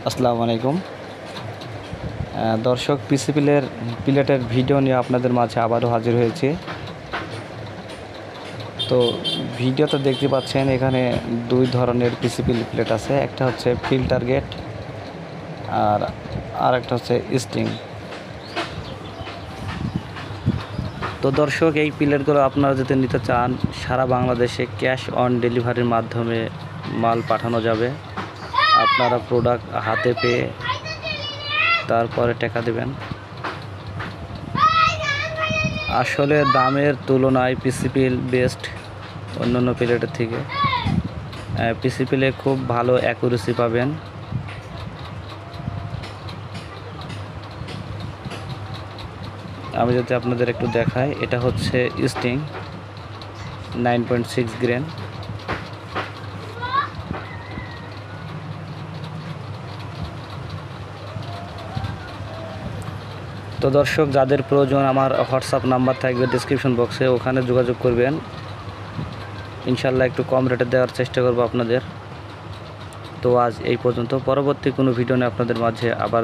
আসসালামু আলাইকুম দর্শক, পিসি প্লেটের ভিডিও নিয়ে আপনাদের মাঝে আবারও হাজির হয়েছি। তো ভিডিওতে দেখতে পাচ্ছেন এখানে দুই ধরনের পিসি প্লেট আছে। একটা হচ্ছে ফিল্টার গেট আর একটা হচ্ছে স্টিং। তো দর্শক, এই প্লেটগুলো আপনারা যদি নিতে চান, সারা বাংলাদেশে ক্যাশ অন ডেলিভারির মাধ্যমে মাল পাঠানো যাবে। আপনারা প্রোডাক্ট হাতে পেয়ে তারপরে টাকা দেবেন। আসলে দামের তুলনায় পিসি প্লেট বেস্ট অন্যান্য প্লেটের থেকে। পিসি প্লেটে খুব ভালো অ্যাকুরেসি পাবেন। আমি যদি আপনাদের একটু দেখাই, এটা হচ্ছে স্টিং 9.6 গ্রেন। তো দর্শক, যাদের প্রয়োজন আমার হোয়াটসঅ্যাপ নাম্বার থাকবে ডিসক্রিপশন বক্সে, ওখানে যোগাযোগ করবেন। ইনশাল্লাহ একটু কম রেটে দেওয়ার চেষ্টা করব আপনাদের। তো আজ এই পর্যন্ত, পরবর্তী কোনো ভিডিও নিয়ে আপনাদের মাঝে আবার